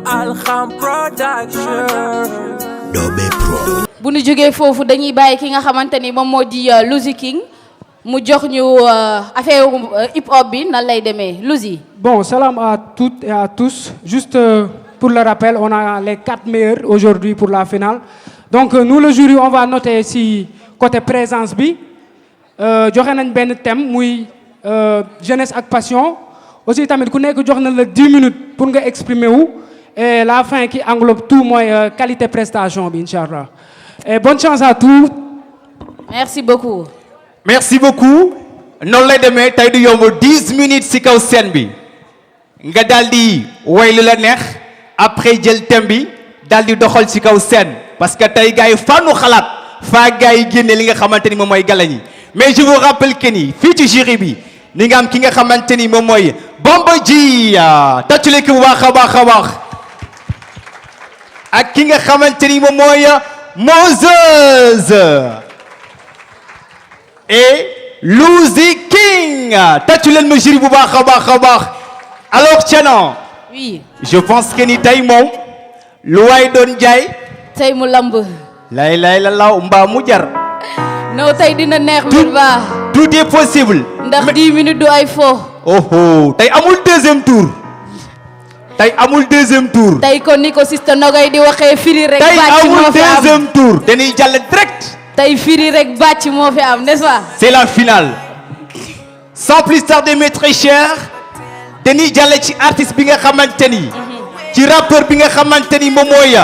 Alxam Production. Dobe Pro. bu ñu jógee foofu dañuy bàyyi ki nga xamante ni moom moo di Louzy King mu jox ñu affaire hip hop bi nan lay demee Louzy. Bon, salam à toutes et à tous. Juste pour le rappel, on a les 4 meilleurs aujourd'hui pour la finale. Donc nous le jury, on va noter si côté présence bi joxe nañ benn thème muy jeunesse ak passion. Aussi tamit ku nekk jox na la 10 minutes pour nga exprimer wu et la fin qui englobe tout mooy qualité prestation bi inchallah. Et bonne chance à tous. Merci beaucoup. Merci beaucoup. noonu lay demee tey du yomb 10 minutes ci kaw scène bi nga daal di woy lu la neex après jël thème bi daal di doxal ci kaw scène parce que tey gars yi fànnu xalaat faa gars yi génne li nga xamante ni moom mooy galañ yi mais je vous rappelle que ni fii ci jury bi ni nga am ki nga xamante ni moom mooy Bamba Ji tàccule ki bu baax a baax a baax ak ki nga xamante ni moom mooy Moses et Louzy King tàccu leen ma jury bu baax a baax a baax alors Thianon. Oui. je pense que ni tey moom lu waay doon jaay. tey mu lamb. lay la law mbaa mu jar. non tey dina neex. tout baax. tout est possible. ndax 10 minutes du ay fo. oh tey amul deuxième tour. tey amul deuxième tour. tey kon ni ko Sista Nogay di waxee firi rek. tey bàcc moo amul fi am deuxième tour. dañuy jàll direct. tey firi rek bàcc moo fi am n'est-ce pas. c'est la finale. sans plus tarder mes très chers. dañuy jàll ci artiste bi nga xamante ni. ci rappeur bi nga xamante ni moom mooy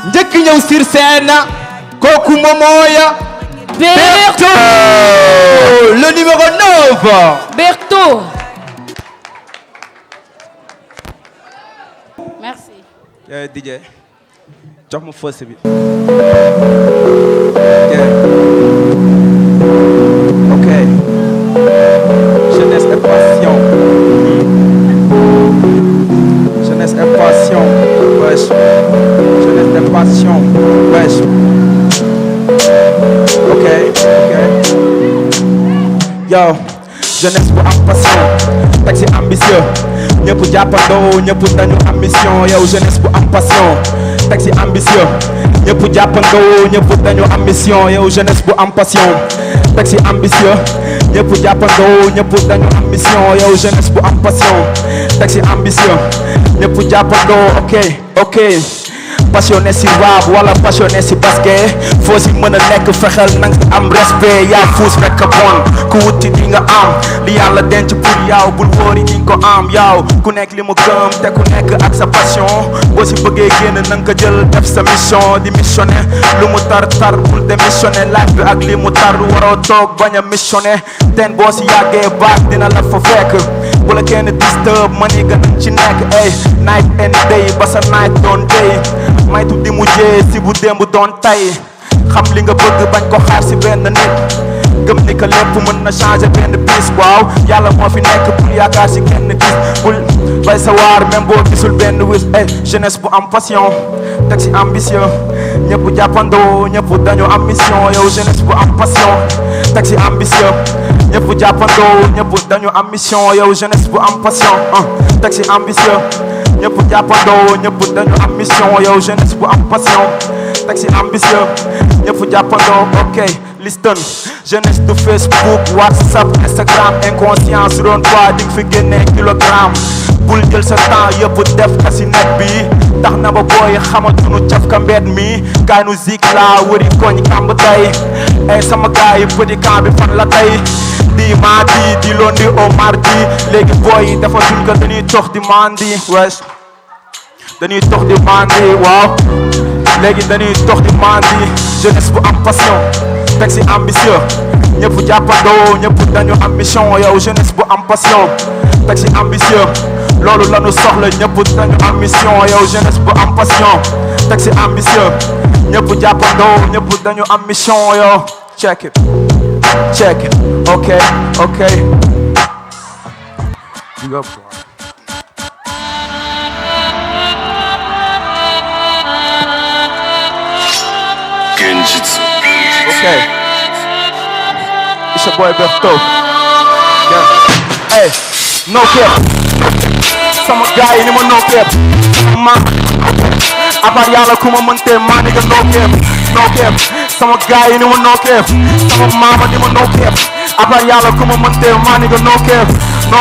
njëkk ñëw sur scène. kooku moom mooy. Berto le numéro 9. Berto. merci. DJ jox ma fausse bi. ok jeunesse et passion. jeunesse et passion. wesh jeunesse et passion. wesh ok yo jeunesse bu am passion. taxi ambitieux. ñëpp jàppandoo ñëpp dañu am mission yow jeunesse bu am passion. taxi ambitieux. ñëpp jàppandoo ñëpp dañu am mission yow jeunesse bu am passion. taxi ambitieux. ñëpp jàppandoo ñëpp dañu am mission yow jeunesse bu am passion. taxi ambitieux. ñëpp jàppandoo ok. passionné si rap wala passionné si basket foo si mën a nekk fexeel nang si am respect yaa fuus rekk bon ku wuti di nga am li yàlla denc pour yow bul wóori di nga ko am yow ku nekk li mu gëm te ku nekk ak sa passion boo si bëggee génn nang ko jël def sa mission di missionné lu mu tar bul démissionné life bi ak li mu tar waroo toog bañ a missionné ten boo si yàggee baax dina la fa fekk bu la kenn disturb ma ni gën ci nekk ay night and day ba sa night doon day maytu di mujjee si bu démb doon tay xam li nga bëgg bañ ko xaar si benn nit gëm ni que lépp mën na changer benn bis waaw yàlla moo fi nekk bul yaakaar si kenn gis bul bay sa waar même boo gisul benn wis jeunesse bu am passion teg si ambitieux ñëpp jàppandoo ñëpp dañu am mission yow jeunesse bu am passion teg si ambitieux ñëpp jàppandoo ñëpp dañu am mission yow jeunesse bu am passion teg si ambitieux ñëpp jàppandoo ñëpp dañu am mission yow jeunesse bu am passion teg si ambitieux ñëpp jàppandoo ok listen jeunesse du Facebook WhatsApp Instagram inconscience ron quoi di fi génne kilogramme bul jël sa temps yëpp def ka si net bi tax na ba booy xamatuñu caf ka mbedd mi kaay nu zik la wëri koñ kamb tey ay sama gars yi petit camp bi fan la tey di mardi di lundi au mardi léegi booy yi dafa duñ ko dañuy tox di mandi wesh dañuy tox di mandi waaw léegi dañuy tox di mandi jeunesse bu am passion teg si ambitieux ñëpp jàppandoo ñëpp dañu am mission yow jeunesse bu am passion teg si ambitieux loolu la ñu soxla ñëpp dañu am mission yow jeunesse bu am passion teg si ambitieux ñëpp jàppandoo ñëpp dañu am mission yow check it ok okay it's your boy Berto yeah. Hey no cap sama gaay yi ni ma no cap sama abar yàlla ku ma mënte maa nigga no cap sama gaay yi ni ma no cap sama mama ni ma no cap abar yàlla ku ma mënte maa nigga no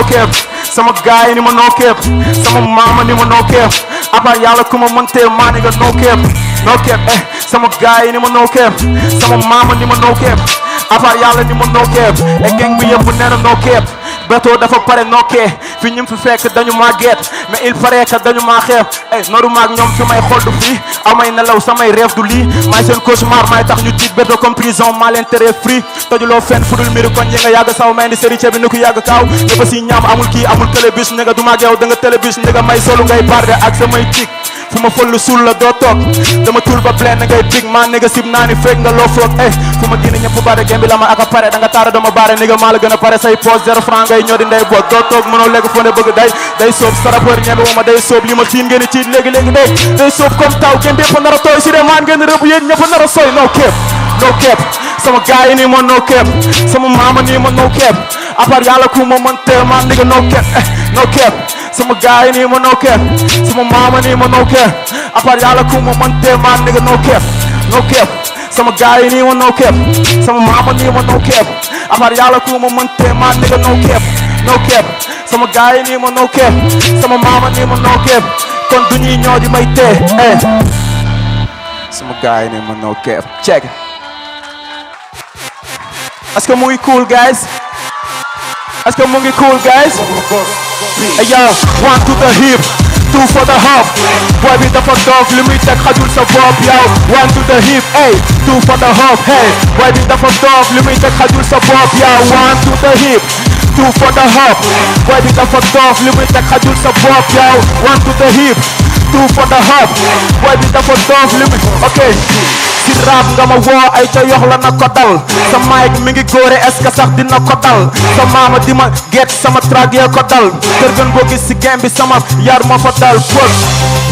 cap sama gaay yi ni ma no cap sama mama ni ma no cap abar yàlla ku ma mënte maa nigga no cap sama gaay yi ni ma no cap sama mama ni ma no cap abar yàlla ni ma no cap gang bi yëpp nee na no cap Beto dafa pare nokkee fi ñim fi fekk dañu maa geet mais il paraît que dañu maa xeeb noru maag ñoom fi may xool du fii amay nelaw samay rêve du lii maay seen cauchemar maay tax ñu tiit Beto comme prison maa leen tere free tojuloo fenn fudul miri kon yi nga yàgg saw may ni séri ceeb bi ni ku yàgg kaaw ñëppa si ñaam amul kii amul télébus ni nga du maag yow da nga télébus ni nga may solu ngay barde ak samay tik fu ma fëllu suul la doo toog dama tuul ba plein na ngay big maa ni nga sib naa ni fekk nga loo foog fu ma génn ñëpp bare game bi la ma ak a pare da nga taara dama bare ni nga maa la gën a pare say pose 0 franc ngay ñoo di ndey boot doo toog mënoo léegi foo ne bëgg day soob sarapeur ñebe woo ma day soob li ma tiin ngeen ciit léegi day soob comme taw game bi yëpp nar a tooy si de maan ngeen rëbb yéen ñëpp nar a sooy no cap sama gaay yi nii ma no cap sama mama nii ma no cap à part yàlla ku ma mënte maan ni nga no cap sama gaay yi nii ma no cap sama mama nii ma no cap à part yàlla ku ma mënte maan ni nga no cap sama gaay yi nii ma no cap sama mama nii ma no cap à part yàlla ku ma mënte maan ni nga no cap sama gaay yi nii ma no cap sama mama nii ma no cap kon du ñuy ñoo di may tee sama gaay yi nii ma no cap check est-ce que mu ngi cool guys est-ce que mu ngi cool guys hey yo 1 to the hip 2 for the hop boy bi dafa doof li muy teg xajul sa bopp yow 1 to the hip 2 for the hop boy bi dafa doof li muy teg xajul sa bopp yow 1 to the hip 2 for the hop boy bi dafa doof li muy teg xajul sa bopp yow 1 to the hip 2 for the hop boy bi dafa doof li muy ok si rap nga ma woo ay ca yox la na ko dal sa mic mi ngi góore est-ce que sax dina ko dal sa maama di ma get sama track yee ko dal kër gën boo gis si game bi sama yar ma fa dal pët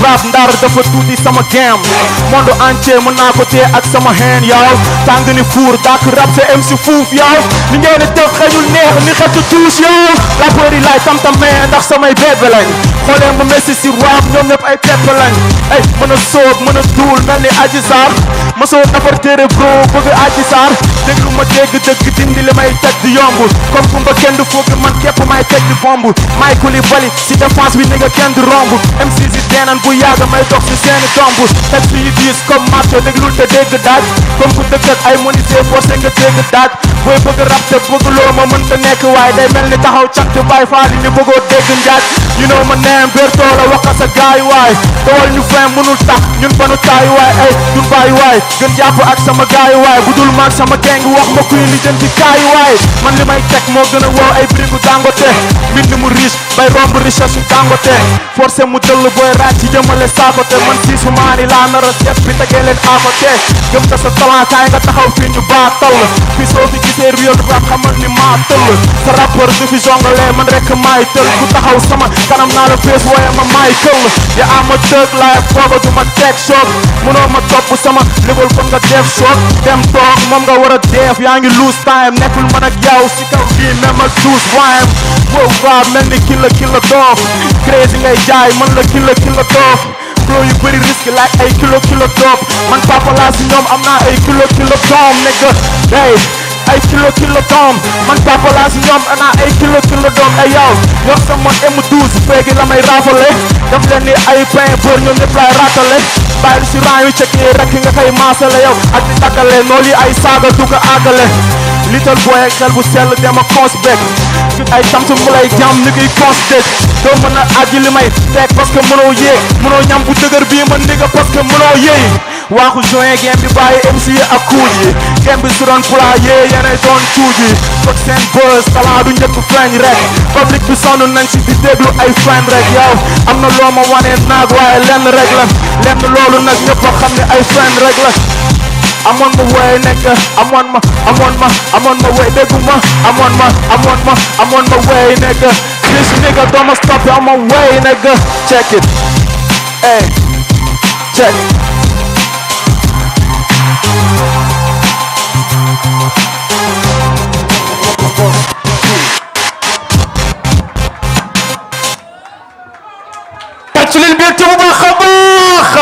rap ndar dafa tuuti sama game monde entier mën naa ko téye ak sama hand yow tàng ni fuur dak rap sa MC fuuf yow li ngeen di def xëñul neex ni xetu tuus yow rappeur yi laay tam-tamee ndax samay bébé lañ xoolee ma messi si rap ñoom ñëpp ay pepp lañ mën a sóob mën a duul mel ni Adji Sarr ma soo nafar téere bro bëgg Adji Sarr déglu ma dégg dëgg dindi li may teg di yomb comme ku nga kenn du foog man képp may teg di bomb may Koulibaly si défense bi ni nga kenn du romb MC si deenan bu yàgg may dox si seeni tomb teg si yi diis comme marché déglul te dégg daaj comme ku dëkk ak ay menuisier forcé nga dégg daaj booy bëgg rap te bëgg loo ma mën ta nekk waaye day mel ni taxaw cant bàyyi faali ni bëggoo dégg njaaj you know ma neem bertoo la wax sa gaay waay dawal ñu fin mënul tax ñun banu taay waay ñun bàyyi waay gën jàpp ak sama gaay waay bu dul maag sama gang wax ma kuy li jën ci kaay waay man li may teg moo gën a woo ay brigu Dangote mbind mu riche bay romb richesse su Dangote forcé mu dëll booy raaj ci jëmale saakote man siis fu maani laa nar a seet bi tegee leen akote gëm nga sa talent kaay nga taxaw fii ñu baa tall fi soo fi gisee real rap xamal ni maa tëll sa rappeur du fi jongalee man rek maay tëll ku taxaw sama kanam naa la fees wooye ma maay këll ya ama tëg laay booba du ma teg choc mënoo ma topp sama légal kon nga def choc dem toog moom nga war a def yaa ngi lose time nekkul man ak yow si kaw bii même ak douze rhyme wow rap mel ni killa doof crazy ngay jaay man la killa doof flow yu bëri risque like ay kilo doof man papa laa si ñoom am naa ay kilo doom nigga hey ay kilo doom man papa laa si ñoom am naa ay kilo doom ay yow yor sa mon M12 feegi la may raafale daf leen ni ay pain beurre ñoom ñëpp laay raatale bàyyi si rang yu cekk yi rek nga koy maasale yow ak di takkale noonu yi ay saaga du ko àggale little boy ak xel bu sell dema cons bek ay tamtu mu lay jam ni koy cons dëj doo mën a aji li may teg parce que mënoo yéeg mënoo ñam bu dëgër bii man nigga parce que mënoo yéey waaxu joint game bi bàyyi MC yi ak kuuj yi game bi su doon pula yee yeneen doon cuuj yi fog seen buzz talent du njëkk feeñ rek public bi sonn nañ si di déglu ay fan rek yow am na loo ma wanee naag waaye lenn rek la lenn loolu nag ñëpp a xam ne ay fan rek la amoon ma woy nekk amoon ma woy déggu ma amoon ma woy nekk this nigga don't stop on my way nigga check it hey check tàccu leen Berto bu baax a baax.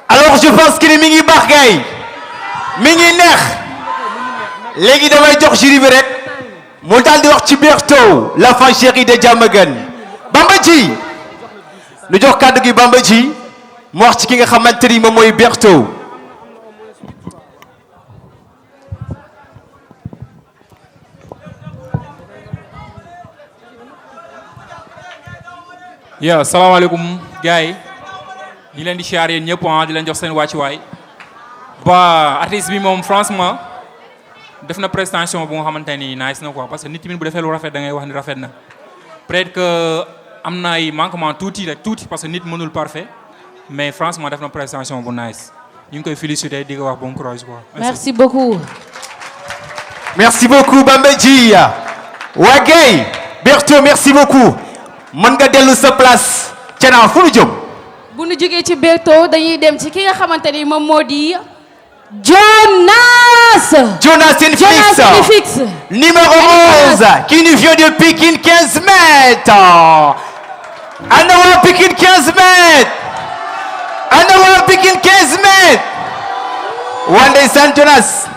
alors je pense que ni mi ngi baax gars yi mi ngi neex léegi damay jox jury bi rek mu daal di wax ci Berto l'enfant chéri de Diamaguène Bamba Ji lu jox kàddu gi Bamba Ji mu wax ci ki nga xamante ni moom mooy Berto. Yeah, salaamaaleykum gars yi ñu leen di siyaar yéen ñëpp di leen jox seen wàccuwaay ba artiste bi moom franchement def na prestation bu nga xamante ni nice na quoi parce que nit tamit bu defee lu rafet da ngay wax ni rafet na peut-être que am na ay manquement tuuti rek tuuti parce que nit mënul parfait mais franchement def na prestation bu nice ñu ngi koy féliciter di ko wax bon courage quoi. merci beaucoup. merci beaucoup Bamba Ji waa gay Berto merci beaucoup mën nga dellu sa place Thiéna fu ñu jëm. bu ñu jógee ci Berto dañuy dem ci ki nga xamante ni moom moo di Jonas Félix numéro 11 qui nous vient de Pikine 15 mètres. ana waa Pikine 15 mètres. ana waa Pikine 15 mètres. waa ndeysaan Jonas.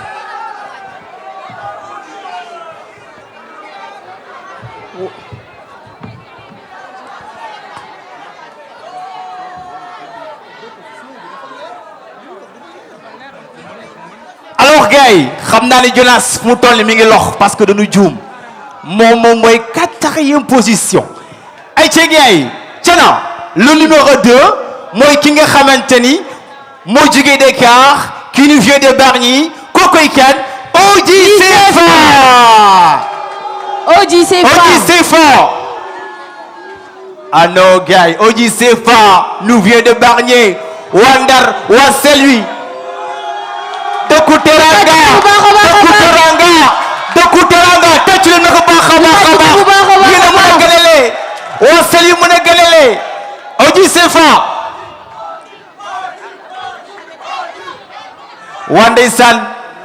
alors gars yi xam naa ne Jonas fu mu toll mi ngi lox parce que dañu juum moom mooy 4e position ay ca gars yi Thiéna le numéro 2 mooy ki nga xamante ni moo jógee Dakar qui nous vient de Bargny kookoy kan Oji Sefa ah non gars yi Oji Sefa nous vient de Bargny waa Ndar waa Saint-Louis dëkku teranga tëcc leen na ko baax a baax yéen a mën a gënale waa sel yu mën a gënale Oji Sefa waa ndeysaan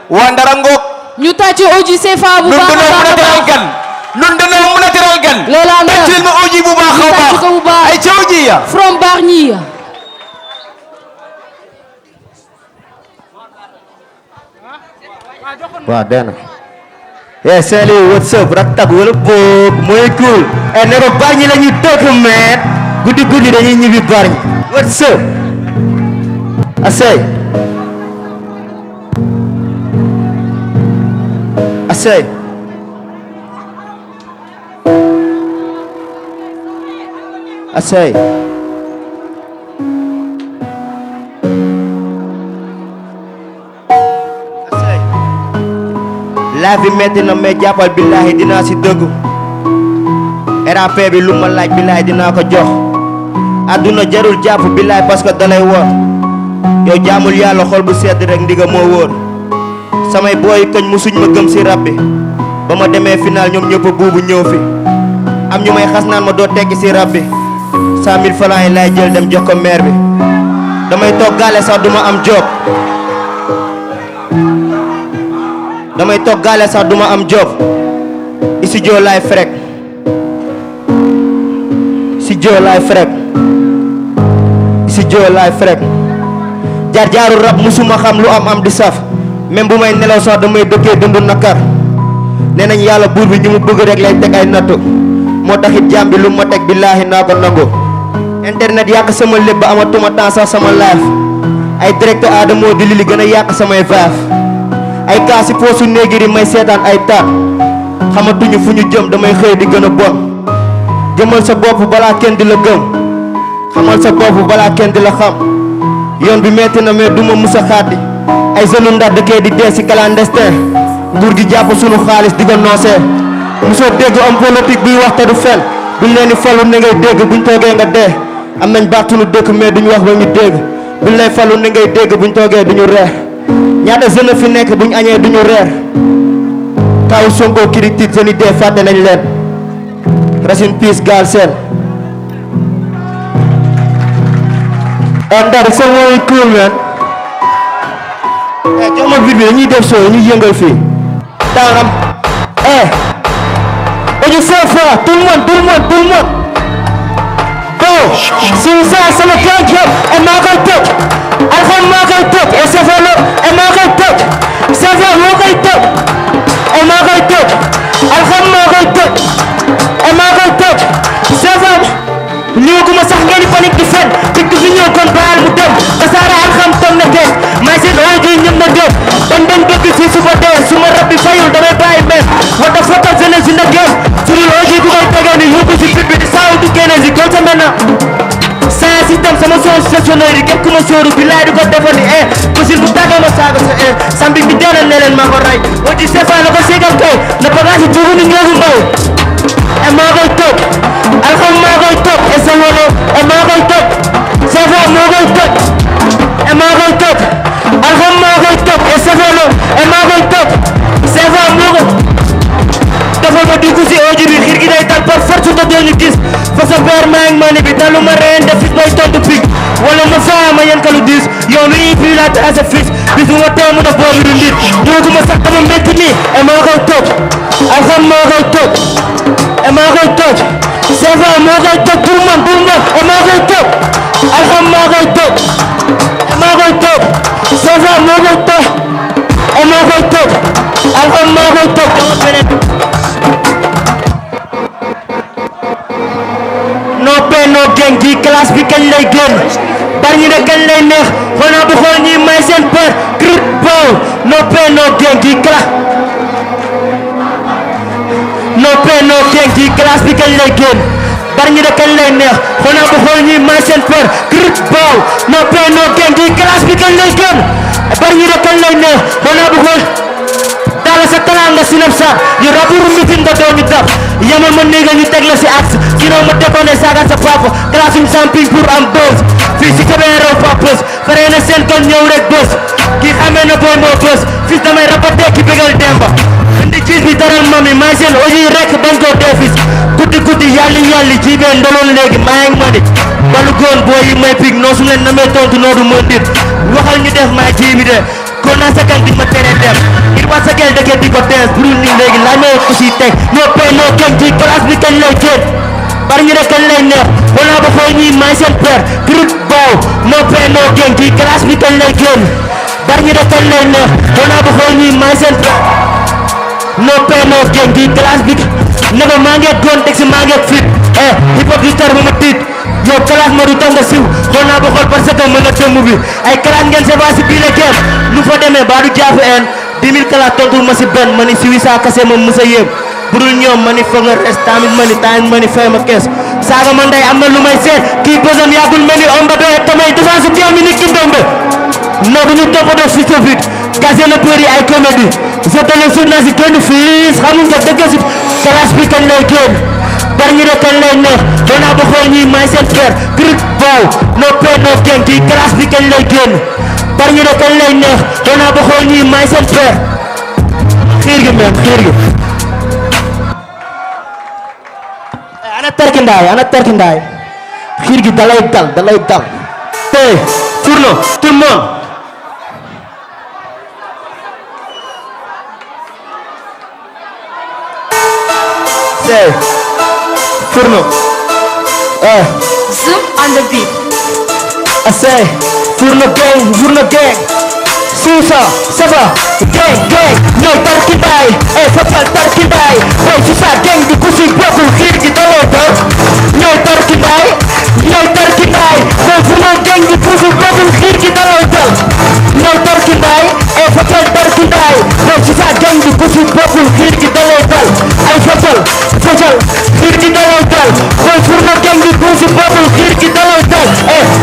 waa Ndara ngoog ñu tàcc Oji Sefa bu baax a baax nun dañoo mën a teral gan tëcc leen ma Oji bu baax a baax ay ca Oji ya from Bargny waaw dana yeah Sally what's up raktak wala boog mooy cool e ne ko Bargny la ñuy dëkk mais guddi guddi dañuy ñibbi Bargny what's up asay laa fi metti na mais jàppal billaahi dinaa si dëggu RAP bi lu ma laaj billaahi dinaa ko jox àdduna jarul jàpp billaahi parce que dalay wor yow jaamul yàlla xol bu sedd rek ndiga moo wóor samay booy këñ musuñ ma gëm si rap bi ba ma demee final ñoom ñëpp buubu ñëw fi am ñu may xas naan ma doo tekki si rap bi 100 000 francs yi laay jël dem jox ko maire bi damay toog gaale sax duma am job studio laay frek jaar jaaru rap musuma xam lu am di saf même bu may nelaw sax damay dëkkee dundu nakar nee nañ yàlla buur bi ñu mu bëgg rek lay teg ay nattu moo taxit jaam bi lu ma teg billaahi naa ko nangu internet yàq sama lépp ba amatuma temps sax sama live ay direct Adamo di li gën a yàq samay vaaf ay kaasi poosu néegiri may seetaan ay taat xamatuñu fu ñu jëm damay xëy di gën a bon jëmal sa bopp balaa kenn di la gëm xamal sa bopp balaa kenn di la xam yoon bi metti na mais duma musa xaati ay jeunes ndax dëkkee di dee si clandestin nguur gi jàpp sunu xaalis di ko noosee musoo dégg am politique buy wax te du fen buñ leen di falu ne ngay dégg buñ toogee nga dee am nañ baat sunu dëkk mais duñu wax ba ñu dégg buñ lay falu ne ngay dégg buñ toogee duñu reer ñaata jeune fi nekk buñ añee duñu reer kaw Sonko critique jeunes yi dee fàtte nañ leen rest in peace Galsen and that is so very cool man jox ma biir bi dañuy def soo dañuy yëngal fii tàngam audio 5 fois tout le monde bon si ça c'est le grand job et maa koy tëj Alpha maa koy tëj et c'est vrai et maa koy tëj c'est vrai moo koy tëj et maa koy tëj Alpha maa koy tëj et maa koy tëj c'est vrai ñëwaguma sax ngeen di panique di fen dikk fi ñëw kon baal mu dem tasaare Alxam tom na kees may seen rajo yi ñëm na dem dañ bëgg si suba dee su ma rab bi fayul damay bàyyi mees wata fotal jeunesse si na game su dul oji ku koy tegee ni yóbbu si pit bi di saaw du génne si kon sa mena saa système sama son stationnaire yi képp ku ma sóoru bi laay di ko defal ni possible bu tàggee ma saaga sa sambi bi deena ne leen maa ko rey oji sefa la ko ségal kay na bagage yi tuugu ni ñoogu mbaw et maa koy toog Alxam maa koy toog et c'est vrai et maa koy toog c'est vrai maa koy toog et maa koy toog Alxam maa koy toog et c'est vrai et maa koy toog c'est vrai moo ko dafa ma dugg si audio bi xiir gi day dal par force ba doo ñu gis fa sa père maa ngi mani bi dalu ma reen def fis bay tontu pig wala ma faa ma yen kalu diis yow mi ngi fii laa tracé fis bis bu ma tee mu def boobu du nit ñëwaguma sax dama métti nii et maa koy toog Alxam maa koy toog et maa koy toog c'est vrai maa koy toog pour man et maa koy toog Alxam maa koy toog et maa koy toog c'est vrai maa koy toog et maa koy toog Alxam maa koy toog dama beneen no pain no gain gi classe bi kañ lay génn bari ñi ne kañ lay neex xanaa bu xool ñi may seen père grip bow no pain no gain gi classe no pain no gain gi classe bi kañ lay génn bari ñi ne kañ lay neex xanaa bu xool ñi may seen père grip bow no pain no gain gi classe bi kañ lay génn bari ñi ne kañ lay neex xanaa bu xool daala sa talanga sinap sa yu raburu mitin nga doon ñu dab yamal ma néega ñu teg la si axe sinon ma déconné saaga sa papa classe une camping pour am buzz fii si Kébémer raw fa buzz pare na seen kon ñëw rek buzz kii xamee na booy moo buzz fii damay rapporté ki bégal demba indi gis bi daral mami may seen oji rek bañ koo defis guddi yàlli jiibee ndoloon léegi maa ngi ma di balu goon booy yi may pig noo su leen namee tontu noo du mën dit waxal ñu def may jiibi de kon naa sa kan di ma tere dem ngir waa sa gel dëgg di ko tees pour ni léegi laa may ko si teg ñoo pay noo kenn ci classe bi kañ lay génn bari ñu ne kañ lay neex wala ba fooy ñi may seen père grip bow noo pay noo kenn ci classe bi kañ lay génn bari ñu ne kañ lay neex wala ba fooy ñi may seen père noo pay noo kenn ci classe bi ne ko maa ngi doon teg si maa ngi fit hip hop di tar ba ma tiit yow classe ma du tax nga siw xool naa ba xool parce que mën na dëmm bi ay classe ngeen se va si bii la game nu fa demee baa du jaafu en 10 000 classe tontul ma si benn ma ni si wi saa kase ma musa yéem budul ñoom ma ni foog nga res tamit ma ni fay ma kees saaga ma ndey am na lu may seet kii bësam yàggul mel ni omba doy tamay défense si teew mi ni ki ndombe non du ñu toppatoo si sa vite kase na bëri ay comédie je te le sur na si génn fii xamul nga dëgg si classe bi kañ lay génn bari ñu ne kañ lay neex doon naa ba xool ñi may seen père grip bow no pain no gain kii classe bi kañ lay génn bari ñu ne kañ lay neex doon naa ba xool ñi may seen père xiir gi men xiir gi ana terkindaay xiir gi dalay dal tey Fourno tout le monde tey Fourno Zoom on the beat. I say Fourno gang Susa Saba gang ñooy tarkindaay fapal tarkindaay boy Susa gang di ku si bokkul xiir gi daloo dal ñooy tarkindaay boy Fourno gang di ku si bokkul xiir gi daloo dal ñooy tarkindaay fapal tarkindaay boy Susa gang di ku si bokkul xiir gi daloo dal ay fapal xiir gi daloo dal boy Fourno gang di ku si bokkul xiir gi daloo dal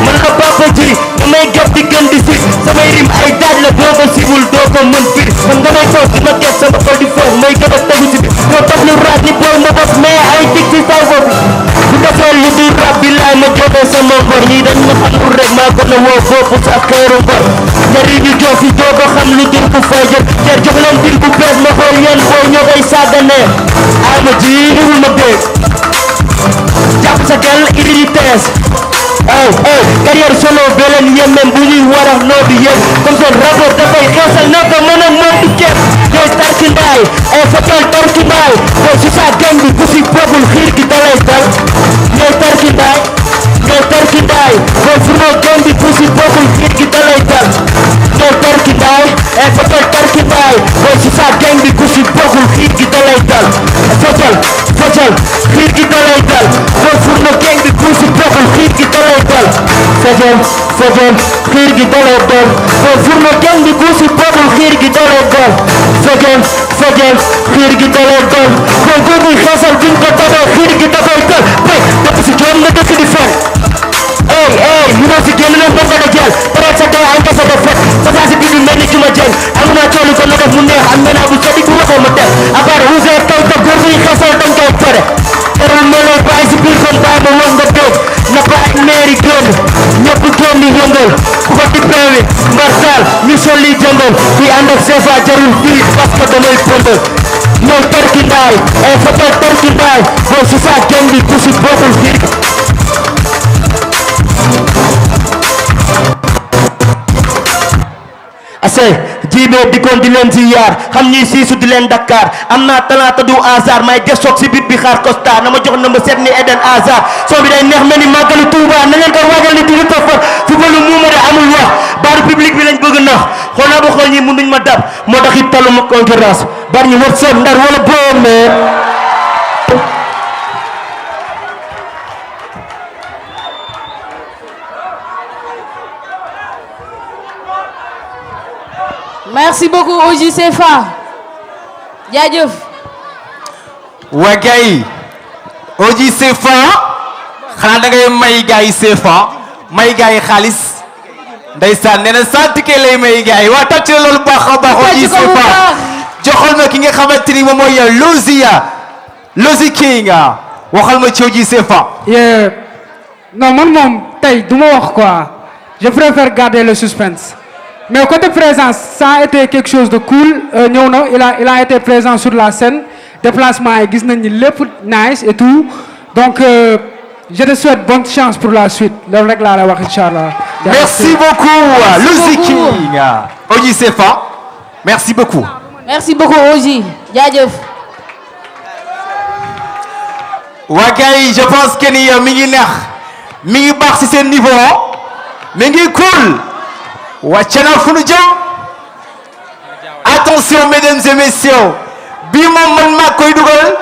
man la papa ji damay gab di gën di si samay rim ay daaj la doo ko sibul doo ko mën firi man damay toog di ma ges sama xol di foog may gën a tegu si bi ñoo tax lu raat ni booy ma bos mais ay dig si saw bopp bu defee lu dul rab bi laay ma joxe sama ngor ñii dañ ma xamul rek maa ko na woo foofu sa xeeru ngor njëriñu joo fi doo ko xam lu dul bu fay jël te jox leen dir bu bees ma xool yéen booy ñoo koy sàgganee ay ma ji niwul ma dégg jàpp sa gel iri di tees carrière solo bee leen yem même bu ñuy war a noo di yem comme seen rapport dafay xeesal na ko mën a moom du képp ñooy tarkindaay fotal tarkindaay boo si sa gang bi ku si bokkul xiir gi dalay dal ñooy tarkindaay boo furoo gang bi ku si bokkul xiir gi dalay dal ñooy tarkindaay fotal tarkindaay boo si sa gang bi ku si bokkul xiir gi dalay dal fotal xiir gi dalay dal boo furoo gang bi ku si bokkul xiir gi dalay dal fotal xiir gi dalay dal boo furoo gang bi ku si bokkul xiir gi dalay dal fotal xiir gi dalay dal boo góobuy xeesal buñ ko dabee xiir gi dafay dal bay dëpp si joom nga dëkk di fen mënoo si génn na mbokk na jël peut-être sa doy ay kese de fet sa saa si biir mel ni ci ma jël am naa coolu ko na def mu neex am naa bu sodi bu waxoo ma def à part rusee taw te góor buy xeesal dañ koy pare terul ma lay bàyyi si biir kon bàyyi ma wax nga dóog na bàyyi meeri génn ñëpp génn di yëngal ku ko di peewi mbarsal ñu sol li jëndal kuy ànd ak CFA jarul fii parce que damay pëndal ñëw tarkindaay fotal tarkindaay boo si saa génn bi ku si bokkul fii jiibee dikkoon di leen ziyaar xam ñuy siisu di leen Dakar am naa talent du hasard may def soog si bit bi xaar Costa na ma jox na ma seet ni Eden Hazard soo bi day neex mel ni màggalu Touba na leen ko waajal ni dina toppar footballu muumare amul wax baaru public bi lañ bëgg nax xool naa ba xool ñi mënuñ ma dab moo tax it taluma concurrence bari ñu war soog ndar wala boome merci beaucoup Oji CFA jaajëf. waa gars yi Oji CFA xanaa da ngay may gars yi CFA may gars yi xaalis ndeysaan nee na sant ke lay may gars yi waa tàcc na loolu baax a baax Oji CFA joxal ma ki nga xamante ni moom mooy Lozi King waxal ma ci Oji CFA. non man moom tey du ma wax quoi je préfère garder le suspense. Mais côté présence, ça a été quelque chose de cool. Il a été présent sur la scène. Déplacement, il a nice et tout. Donc, je te souhaite bonne chance pour la suite. Le règle à la Inch'Allah. Merci beaucoup, Lozi King. Oji CFA, merci beaucoup. Merci beaucoup, Oji. Jaajëf. waa gars yi je pense que ni mi ngi neex mi ngi baax ci seen niveau mi ngi cool. wàcce na fu nu jëm attention mesdames et messieurs bii moom man maa koy dugal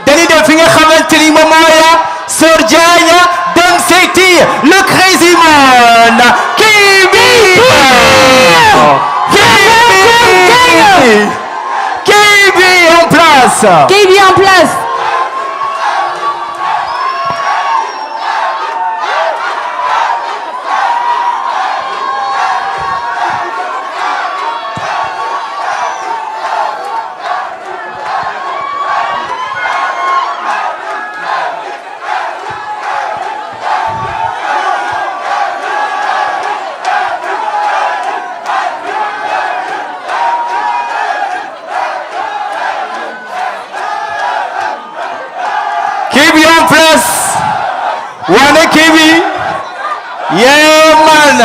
dañuy dem fi nga xamante ni moom mooy Sor Diagne dem seeti le crazy man Kibi en place. Kibi en place. Wane Kibi, yeah man.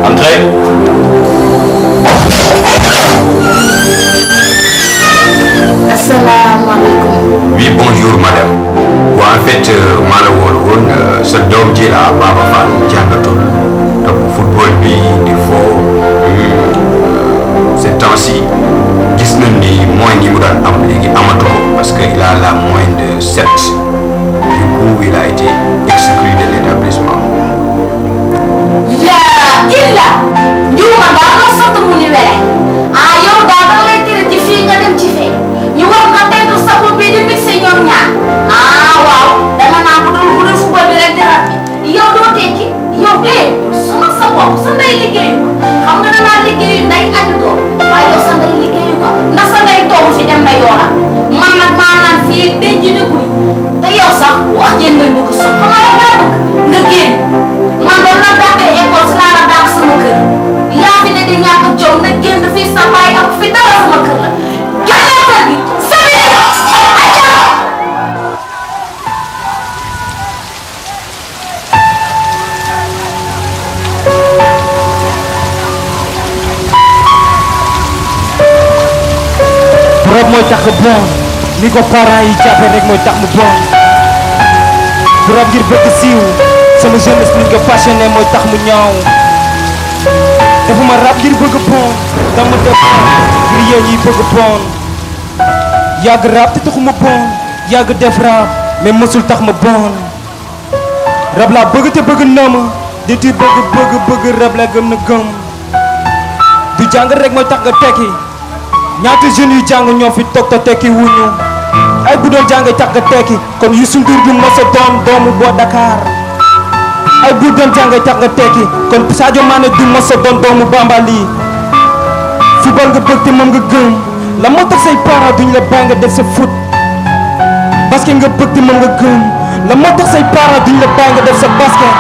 Entrée. Asalaamaaleykum. Oui, bonjour madame. Bon, en fait, maa la woon sa doom ji la Baba Fall jàngatul donc football bi di foo ces temps-ci gis nañ ni moyens yi mu daan am léegi amatu ko parce que il a la moyenne de 7 du coup il a été exclu de l'établissement. yaa illa njuuma daa ma sant mu ni wele yow daa da lay tere ci fii nga dem ci fee ñu war nga tentu sa bopp bi di mixé ñoom ñaar waaw dama naa bu dul football bi rek di ràbbi yow doo tekki yow sama sa bopp sa ndey liggéeyu ko xam nga danaa liggéeyu nday aju doom waaye yow sa ndey liggéeyu ko ndax sa ndey toogu fi dem na yoona man nag maa naan fii denc na guy te yow sax wax jën nga bëgg so xam nga nga génn mooy tax nga bon ni ko parents yi jàppee rek mooy tax mu bon bu rab ngir bëgg siiw sama jeunesse ni nga passionné mooy tax mu ñaaw defuma rab ngir bëgg bon dama def ngir yéen ñi bëgg bon yàgg rab te taxuma bon yàgg def rab mais mësul tax ma bon rab laa bëgg te bëgg na ma di ti bëgg rab la gëm na gëm du jàng rek mooy tax nga tekki ñaata jeunes yu jàng ñoo fi toog te tekki wuñu ay bu doon jàng tax nga tekki kon Youssou Ndour du mos a doon doomu boo Dakar ay bu doon jàng tax nga tekki kon Sadio Mané du mos a doon doomu Bambali football nga bëgg te moom nga gëm la moo tax say parents duñ la bàyyi nga def sa foot basket nga bëgg te moom nga gëm la moo tax say parents duñ la bàyyi nga def sa basket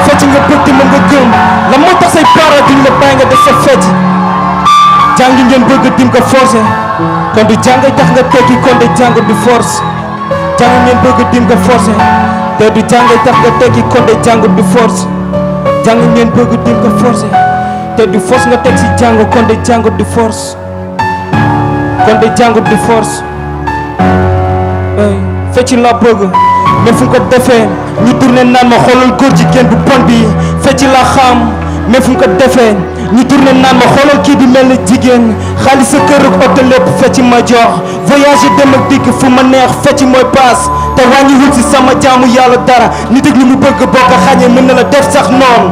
fecc nga bëgg te moom nga gëm la moo tax say parents duñ la bàyyi nga def sa fecc jàngi ngeen bëgg dim ko forcé kon du jàng tax nga tekki kon de jàng du force jàng ngeen bëgg dim ko forcé te du jàng tax nga tekki kon de jàng du force jàng ngeen bëgg dim ko forcé te du force nga teg si jàng kon de jàng du force kon de jàng du force fecc la bëgg mais fu ko defee ñu tourné naan ma xoolal góor jigéen bu bon bi fecc la xam mais fu ko defee ñu tourné naan ma xoolal kii bi mel ni jigéen xaalis sa kër ak oto lépp fecc ma jox voyagé dem ak dikk fu ma neex fecc mooy paas te wàññiwul si sama jaamu yàlla dara nit ak li mu bëgg boo ko xañee mën na la def sax noonu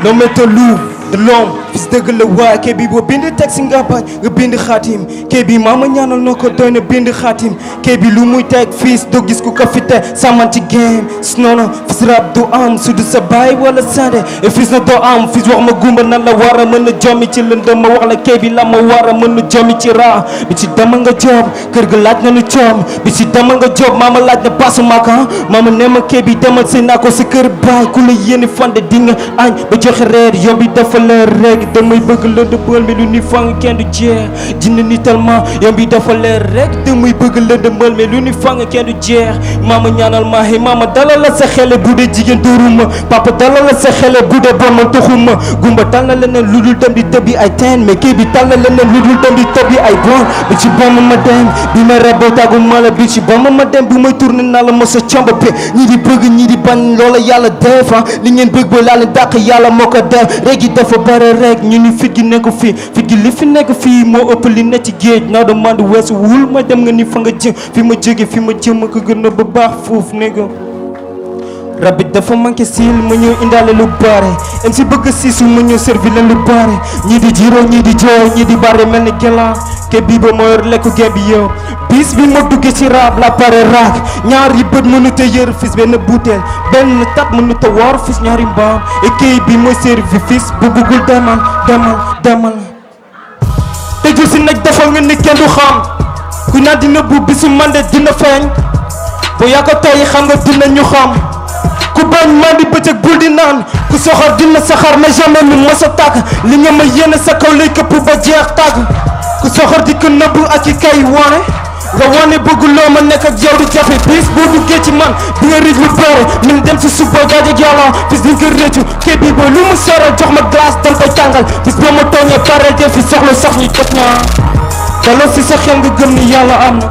non mais te loup de l'homme fils dëgg la waay kii bi boo bind texte nga bañ nga bind xaatim kii bi maama ñaanal na ko doy na bind xaatim kii bi lu muy teg fils doo gis ku ko fi te saman ci game noonu fils rap du am su du sa baay wala sande et fils na doo am fils wax ma gumba nan la war a mën a jommi ci lëndëm ma wax la kii bi la ma war a mën a jommi ci raa bi ci dama nga job kër ga laaj na nu coom bi ci dama nga job maama laaj na pasu maka maama ne ma kii bi demal sëy naa ko sa kër baay ku la yéene fande di nga añ ba joxe reer yow bi dafa leer rek damay bëgg lënd bël mi lu ni fang kenn du jeex jinn ni tellement yow bi dafa leer rek damay bëgg lënd bël mi lu ni fang kenn du jeex maama ñaanal ma hey maama dalal la sa xele bu dee jigéen dóoruma papa dalal la sa xele bu dee bon man taxuma gumba tal na leneen lu dul dem di tëbbi ay teen mais kii bi tal na leneen lu dul dem di tëbbi ay bon bi ci bomb ma dem bi ma raboo tàggu ma la bi ci bomb ma dem bu may tourné naa la ma sa comba pe ñi di bëgg ñi di bañ loola yàlla def li ngeen bëgg ba laa leen dàq yàlla moo ko def rek yi dafa bare rek ñu ni fit gi nekk fii fit gi li fi nekk fii moo ëpp li ne ci géej naa demande weesu wul ma dem nga ni fa nga jëm fi ma jóge fi ma jëm ko gën a ba baax foofu nekk rab bi dafa manqué siil ma ñëw indaale lu bare MC bëgg siisu ma ñëw servi leen lu bare ñii di jiro ñii di jooy ñii di bare mel ni gelaan ke bii ba moo yor lekku gem bi yow bis bi ma duggee ci rab la pare raak ñaari bët mënut a yër fis benn buuteel benn tat mënut a woor fis ñaari mbaam et kii bi mooy servi fis bu buggul demal demal demal te jul si nag defal nga ni kenn du xam ku naan dina bu bisu mande dina feeñ bu yaa ko tey xam nga dina ñu xam ku bañ man di bëccëg bul di naan ku soxor dina saxar mais jamais mu mos a tàgg li nga ma yéene sa kaw lay këpp ba jeex tàgg ku soxor di ko nëbb ak i kay wone nga wone bëgguloo ma nekk ak yow di jafe bis boo duggee ci man di nga rëcc lu bëre min dem si suuf boo dajeeg yàlla bis di nga rëccu kii bi boo lu mu soral jox ma glace danga koy tàngal bis boo ma tooñee pareel dee fi soxla sax ñu jot naa daloo si sa xel nga gëm ni yàlla am na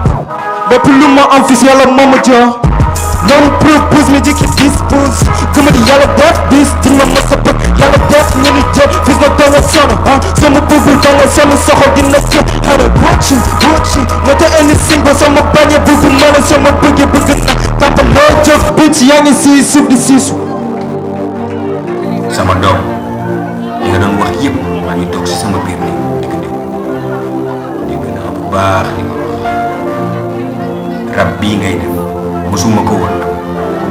lépp lu ma am fis yàlla moo ma jox non propose mais jikki dispose gëma di yàlla def bis di ma mos a bëgg yàlla def ñu ni jël fis na doon nga sonn sama bëggul da nga sonn soxol dina jël xana wocci nga te indi sing ba sama bañe bëgg ma la sama bëggee bëgg na papa loo jóg bitch yaa ngi sii suuf di siisu sama doom li nga doon wax yëpp maa ngi toog si sama biir nii di ko dégg naa bu baax li nga wax rab bii ngay def musuma ko woon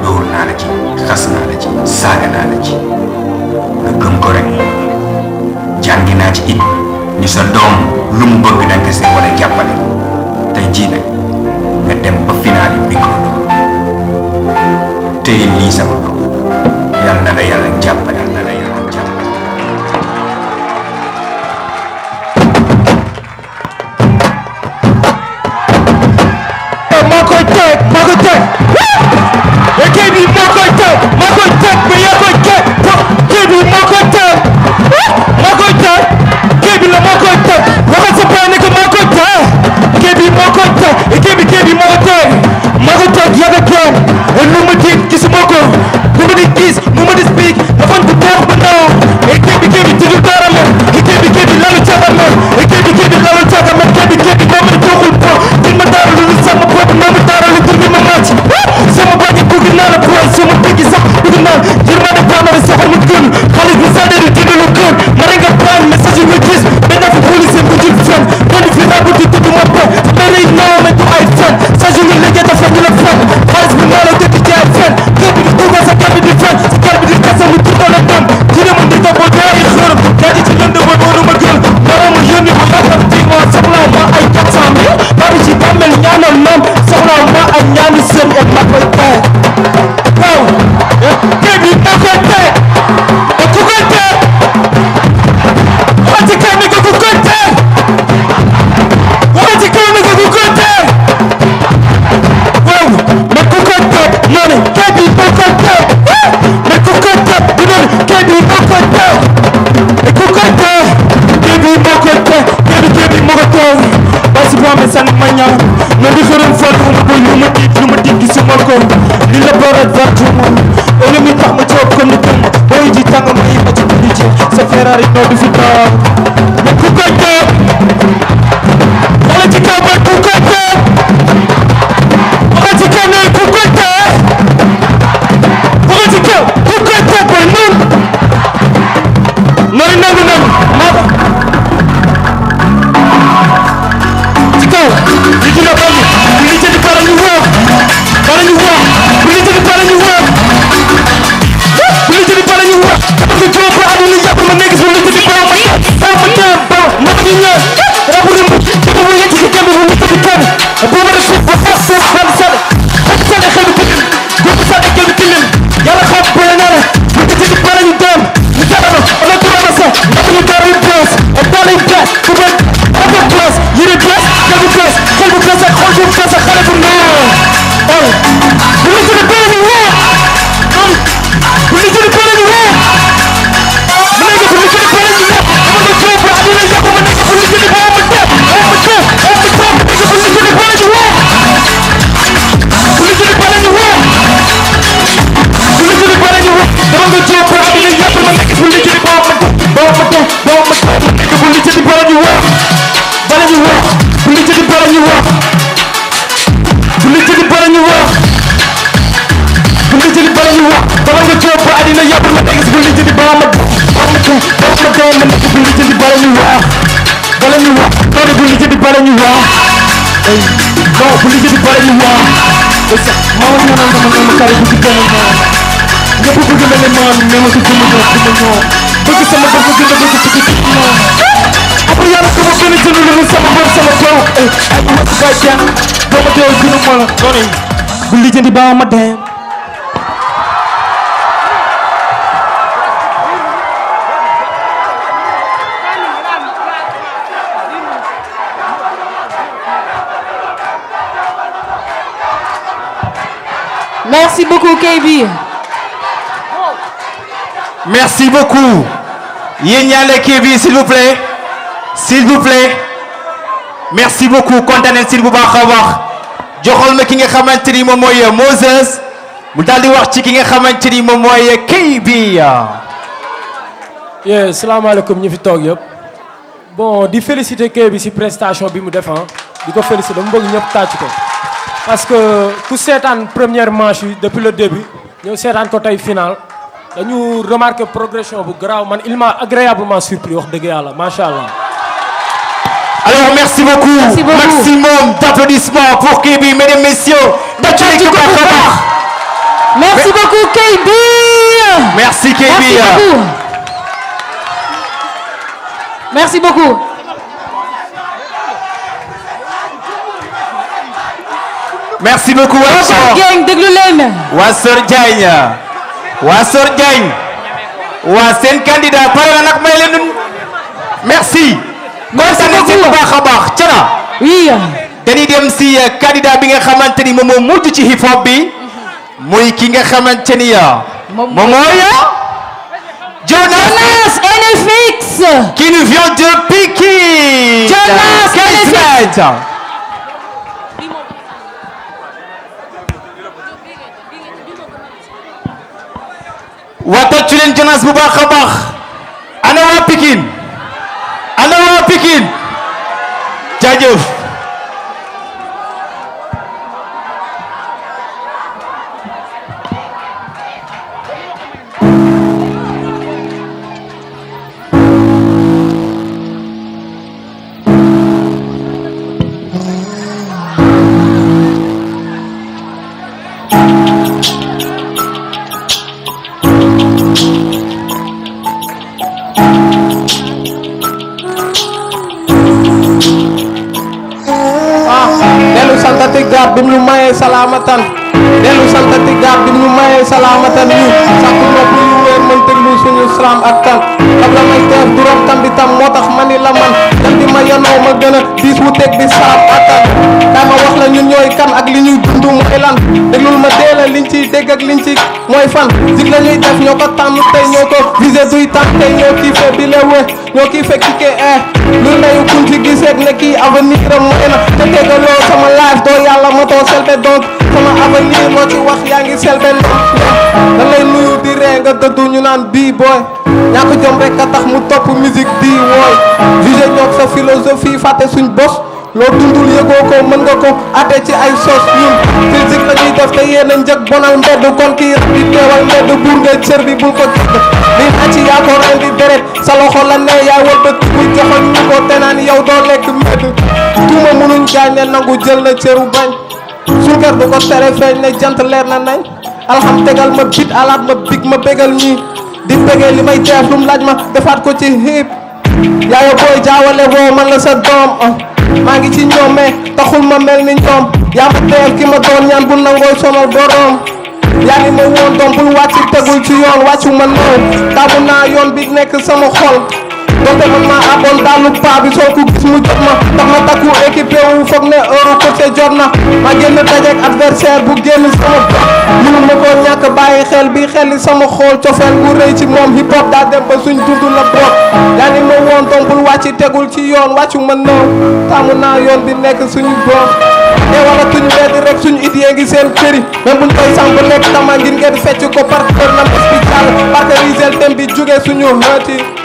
dóor naa la ci xas naa la ci saaga naa la ci nga gëm ko rek jàngi naa ci it ni sa doom lu mu bëgg danga see wala jàppale tey jii nag nga dem ba final yi micro téye lii sama doom yàlla na la yàlla jàppale yàlla na la yàlla jàppale bari ñoo du fi toog mais ku koy toog wala ci kaw ba ku koy toog wala ci kaw ne ku koy toog wala ci kaw ku koy toog ba nun nooy nangu nangu ci kaw li ci la bari li ci di pare ñu wax bu li ci di pare ñu wax bu li ci di pare ñu wax bu ci ko aduna yàpp ma nekk bu li ci di pare ma ñu ñëw rabu ñu bu li ci di dem bu li ci di dem bu ma def bu fa sa xel bi ko sa xel bi tilim yàlla xam bu la nana bu li ci di pare ñu dem ñu dara ala ko ma sa ñu dara yu press ak dara yu press bu ba ak press yiri press xel bu press ak xol bu press xale bu neew bu li ci di pare ñu wax bu li ci di pare ñu wax bu li ci di pare ñu wax ama ko ci bu aduna yàpp ma nekk bu li ci di pare ma def bu li ci di pare ñu wax bu li ci di pare ñu wax bu li ci di pare ñu wax dama ko ci bu aduna yàpp ma nekk bu li ci di pare ma def bu li ci di pare ñu wax bala ñu wax bu li ci di pare ñu wax bu li ci di pare ñu wax bu li ci di pare ñu wax dama ko ci bu aduna yàpp ma nekk bu li ci di pare ma def bu li ci di pare ñu wax bala ñu wax noonu bu li ci di pare ñu wax non bu li ci di pare ñu wax ma wax na dama kare bu ci gën a ñëpp bëgg na ne man mais ma ci gën a bëgg sama bopp gën a bëgg ci après yàlla sama gën a jënd lu sama bopp sama bopp ay ma ci bay kenn dama teew gën a mën a noonu bu li ci di ba ma dem Merci beaucoup KB. Merci beaucoup. Yéen ñaale KB s'il vous plaît. S'il vous plaît. Merci beaucoup kontaan nañ si bu baax a baax. joxal ma ki nga xamante ni moom mooy Moses mu daal di wax ci ki nga xamante ni moom mooy KB. salaamaaleykum ñi fi toog yëpp. bon di féliciter KB si prestation bi mu def di ko féliciter dama bëgg ñëpp tàcc ko. parce que ku seetaan première manche yi depuis le début ñëw seetaan ko tey final dañu remarqué progression bu garaaw man il m'a agréablement surpris wax dëgg yàlla macha allah. Alors merci beaucoup. Merci beaucoup. Maximum d'applaudissements pour KB, mesdames, messieurs. Merci beaucoup KB. Merci KB. Merci beaucoup. Merci beaucoup. Wasor Dieng déglu leen. Wasor Dieng. Wasor Dieng. waa seen candidat pare na nag may leen merci. Merci beaucoup bu baax a baax Thiara. oui. dañuy dem si candidat bi nga xamante ni moom moo mujj ci hip hop bi. muy ki nga xamante ni moom mooy. Jonas NFX. qui nous vient de Pikine. Jonas NFX. watat ci leen Jonas bu baax a baax. ana waa Pikine. ana waa Pikine. jaajëf. santati gaab bim ñu mayee salaamatan dellu santati gaab bim ñu mayee salaamatan ñu sakku nopp yu wéer mën tëglu suñu salaam ak tan xam la may teef duram tam bi tam moo tax ma ni la man dan di ma yanoo ma gën a diis wu teg bi saam attan daa ma wax la ñun ñooy kan ak li ñuy dund mooy lan déglul ma deela liñ ciy dégg ak liñ ci mooy fan zig la ñuy def ñoo ko tànn tey ñoo ko visé duy tànn tey ñoo kii fe bi lewe ñoo kii fe kii kee lu nayu kuñ ci giseeg ne kii avenir am mooy na te tegaloo sama life doo yàlla motoo selbe donc sama avenir moo ci wax yaa ngi selbe da lay nuyu di ree nga dëddu ñu naan bii booy ñàkk jom rek a tax mu topp musique di wooy jugé ñoog sa philosophie fàtte suñ bos loo dundul yëgoo ko mën nga ko atte ci ay sos ñun physique la ñuy def te yéen a njëg bonal mbedd kon kii rek di teewal mbedd buur nga cër bi bul ko gis li na ci yaa ko rendi deret sa loxo la ne yaa wër dëkk muy joxoñ ñu ko te naan yow doo lekk mbedd tuuma mënuñ gaañ ne nangu jël na cëru bañ suñ kër du ko tere feeñ ne jant leer na nañ alxam tegal ma bit alaat ma big ma bégal ñii di bégee li may teef lu mu laaj ma defaat ko ci hip yaayo booy jaawale woo man la sa doom maa ngi ci ñoom mais taxul ma mel ni ñoom yaa ma teef ki ma doon ñaan bu nangooy sonal borom yaa ni ma woon doom bul wàcc tegul ci yoon wàccu ma nëw taamu naa yoon bi nekk sama xol donte man maa aboon daalu paa bi soo ko gis mu jot ma tax ma takku équipé wu foog ne heure côté jot na ma génn dajeek adversaire bu génn sama bopp mënu ma koo ñàkk bàyyi xel bi xel sama xool cofeel bu rëy ci moom hip hop daa dem ba suñ dund la bopp yaa ni ma woon doom bul wàcc tegul ci yoon wàccu ma nëw taamu naa yoon bi nekk suñu bopp te wala tuñ mbedd rek suñu idée ngi seen këri même buñ koy sàmp lekk tama ngir ngeen fecc ko par kër na spécial parterisel thème bi jóge suñu hëti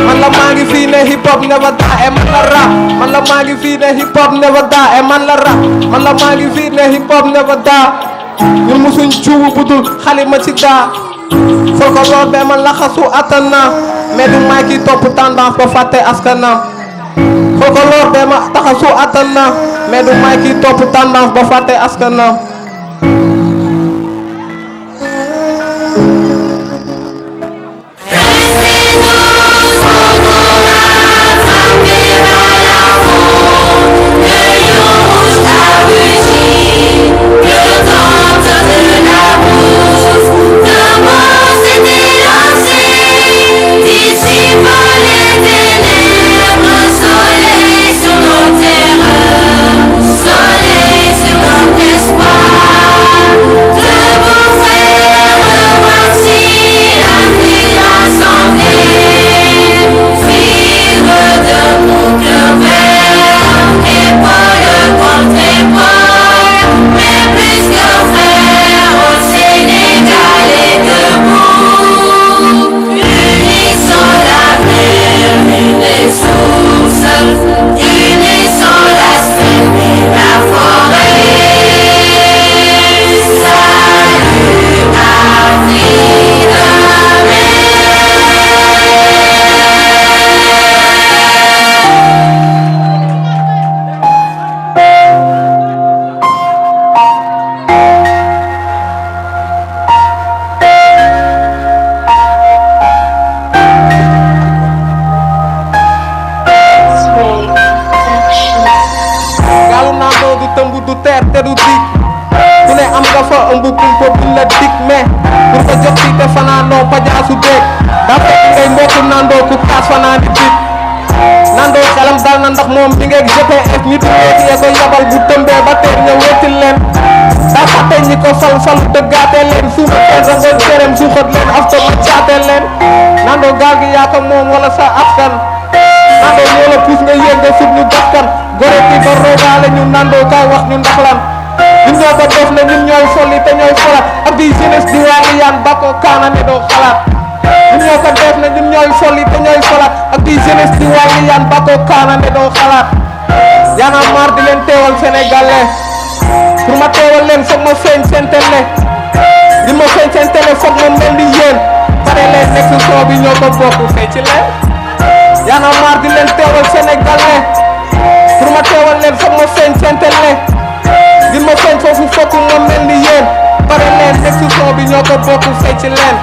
man la maa ngi fii ne hip hop never die et man la rap man la maa ngi fii ne hip hop never die et man la rap man la maa ngi fii ne hip hop never die ñun musuñ cuubu budul xalima ci daa foo ko lool be man la xasu attan naa mais du maa ki topp tendance ba fàtte askanam foo ko lool be ma taxasu attan naa mais du maa ki topp tendance ba fàtte askanam ndax moom mi ngeeg GPS ñu tuddee yee ko yabal bu tëmbee ba teer ñëw wettil leen daa fàtte ñi ko fal dëggaate leen suuma teen rangoon cërëm suuxat leen afta ma caate leen nandoo gaal gi yaa ko moom wala sa askan nandoo ñoo la puus nga yéeg nga sut ñu dakkan gore ki ba roogaale ñu nandoo kaay wax ñu ndax lan ñun ñoo ko def ne ñun ñooy folli te ñooy folat ak di jeunesse di waali yaan ba ko kaana ne doo xalaat ñun ñoo ko def ne ñun ñooy folli te ñooy folat ak di jeunesse di waali yaan ba ko kaana ne doo xalaat Y'en a marre di leen teewal sénégalais pour ma teewal leen foog ma feeñ seen télé di ma feeñ seen télé foog ma mel ni yéen pare leen nekk soo bi ñoo ko bokk fecc leen Y'en a marre di leen teewal sénégalais pour ma teewal leen foog ma feeñ seen télé di ma feeñ foofu fokk ma mel ni yéen pare leen nekk soo bi ñoo ko bokk fecc leen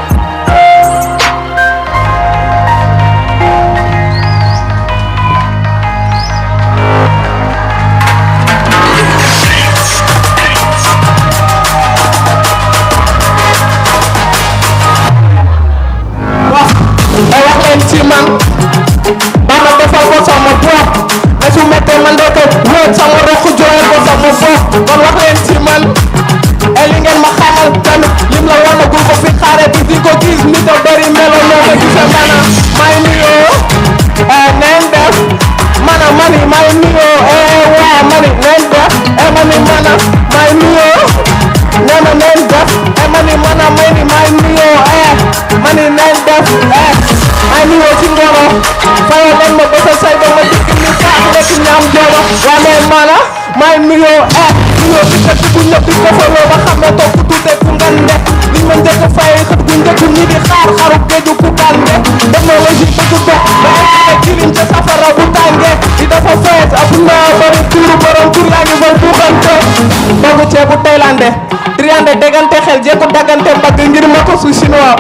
ci man ba ma defal ko sama bopp ne su mettee man doo ko wóor sama roq jooyal ko sama bopp kon wax leen ci man et li ngeen ma xamal tamit lim la war na gul ko fi xaare bi di ko gis ni da bëri melo noo ko gisee mana may nuyoo neen def mana mani may nuyoo waa mani neen def mani mana may nuyoo nee na neen def mani mana may ni may nuyoo mani neen def ay nuyoo ci ngoro fayoo leen ma ba sa say ba ma dikk ni kaas lekk ñaam jooma waa mais mana may nuyoo nuyoo bi dëkk bu ñëpp di defaloo ba xam ne toog tuute ku ngande liñ ma njëkk fay xët bu njëkk ñi di xaar xaru géeju ku gande technologie bëgg dox ba ay kiriñ ca safara bu tànge di dafa fees ab naa bari tuuru borom tur yaa ngi fay buuxante togg ceebu taylande triande dégante xel jekku daggante mbagg ngir ma ko su chinois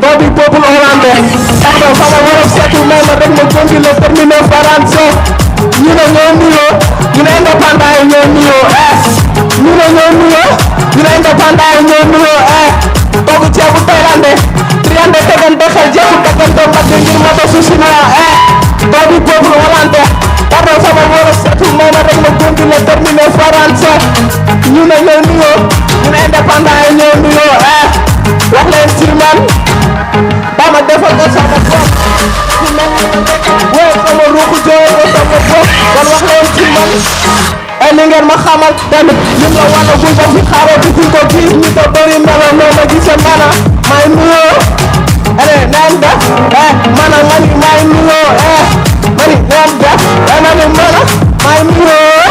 boobu peuple hollandais pardon sama wolof seetu may ma rek ma gondi le terminé français ñu ne ñoo nuyoo ñu ne indépendant yi ñoo nuyoo ñu ne ñoo nuyoo ñu ne indépendant yi ñoo nuyoo togg ceebu taylande triande dégante xel jekku daggante mbagg ngir ma ko su chinois boobu peuple hollandais pardon sama wolof seetu may ma rek ma gondi le terminé français ñu ne ñoo nuyoo ñu ne indépendant yi ñoo nuyoo wax leen ci man ba ma defal ko sama bopp ci man wéy sama ruuxu jooy ko sama bopp kon wax leen ci man li ngeen ma xamal tamit lim la wana buñ ko fi xaaroo di kuñ ko gis ñi ko bëri melo noo ma gisee mana may nuyoo neen def mana mani may nuyoo mani neen def mani mana may nuyoo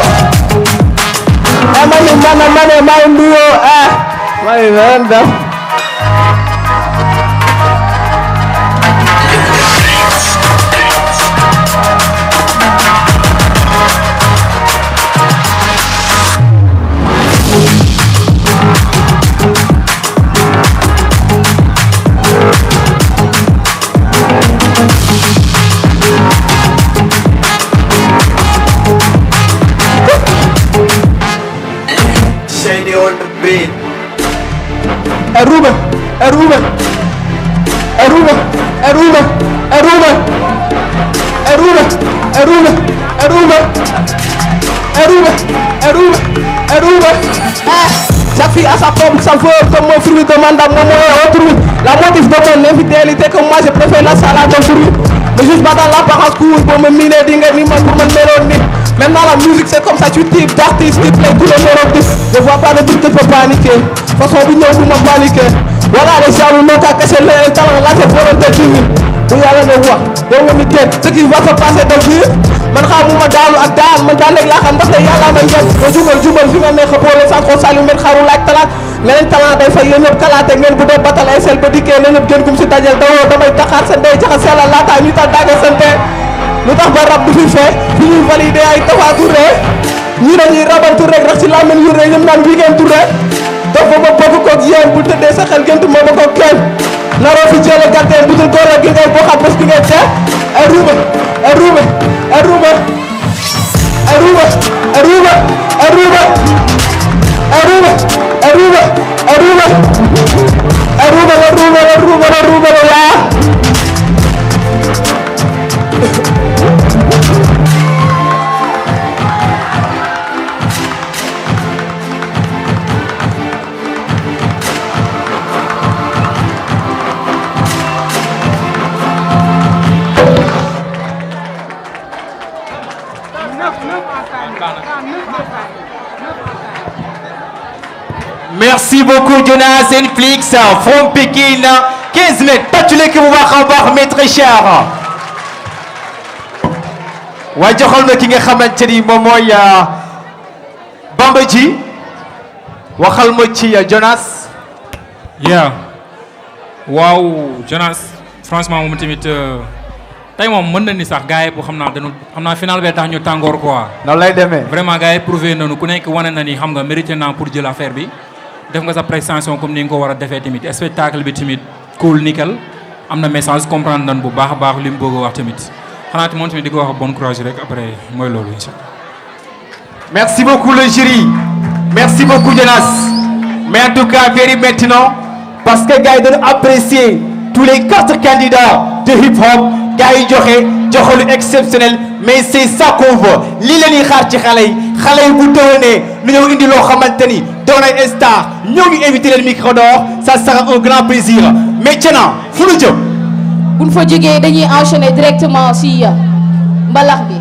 mani mana mani may nuyoo mani neen def Ruben, Ruben, Ruben, Ruben, Ruben, Ruben, Ruben, Ruben, Ruben, Ruben, Ruben. Chaque fille a sa propre saveur, comme mon fruit demande à mon autrui. La motif de mon infidélité que moi je préfère la salade de fruits. Ne juge pas dans l'apparence cool pour me miner, dingue, ni pour me mélodie. Maintenant la musique c'est comme ça, tu types d'artistes qui plaît tous les mélodies. Ne vois pas le but, te fais paniquer. Façon bi ñëw bu ma paniquer. Voilà les gens n'ont qu'à cacher leur talent, là c'est volonté divine. Bu yàlla ne wax, yow nga mi dégg ce qui va se passer de vie. Man xamuma daanu ak daan, man daan rek laa xam ndaxte yàlla may njëkk. Nga jubal fi nga neex a boole sans qu'on salu men xaru laaj talaat. Leneen talent day fay yéen ñëpp kalaate ngeen bu dee batal ay sel ba dikkee na ñëpp gën kum si dajal dawoo damay taxaat sa ndey jaxa sela laata ñu tax dagga sante. Lu tax ba rab du fi fee fi ñuy validé ay tafature ñi dañuy rabantu rek rax ci làmmiñ yu rëy ñoom naan bii ngeen turee dafa ba bëgg koog yéen bu tëddee sa xel géntu ma ba ko kenn naroo fi jële gàtteen bu dul góor gi ngay bokkaat bés bi ngay tee ay ruube ay ruube ay ruube ay ruube ay ruube ay ruube ay ruube ay ruube ay ruube ay ruube la ruube la ruube la ruube la yaa Merci beaucoup Jonas Flix from Pékin 15 mètres tàccule ki bu baax a baax mais très cher waaye joxal na ki nga xamante ni moom mooy Bamba Ji waxal ma ci Jonas. yeah waaw Jonas franchement moom tamit tey moom mën na ni sax gars yi bu xam naa final bee tax ñu tàngoor quoi. noonu lay demee vraiment gars yi prouvé nañu ku nekk wane na ni xam nga mérité naa pour jël affaire bi. def nga sa prestation comme ni nga ko war a defee tamit spectacle bi tamit cool nickel am na message comprendre nañ bu baax a baax li mu bëgg a wax tamit xanaa moom tamit di ko wax bon courage rek après mooy loolu incha allah. Merci beaucoup le jury merci beaucoup Jonas mais en tout cas very maintenant parce que gars yi dañu apprécier tous les 4 candidats de hip hop gars yi joxe lu exceptionnel mais c'est ça qu'on veut lii la ñuy xaar ci xale yi bu déwénee lu ñëw indi loo xamante ni doon ay star ñoo ngi invité leen micro d'or ça sera un grand plaisir maintenant fu ñu jëm. buñ fa jógee dañuy enchaîner directement si mbalax bi.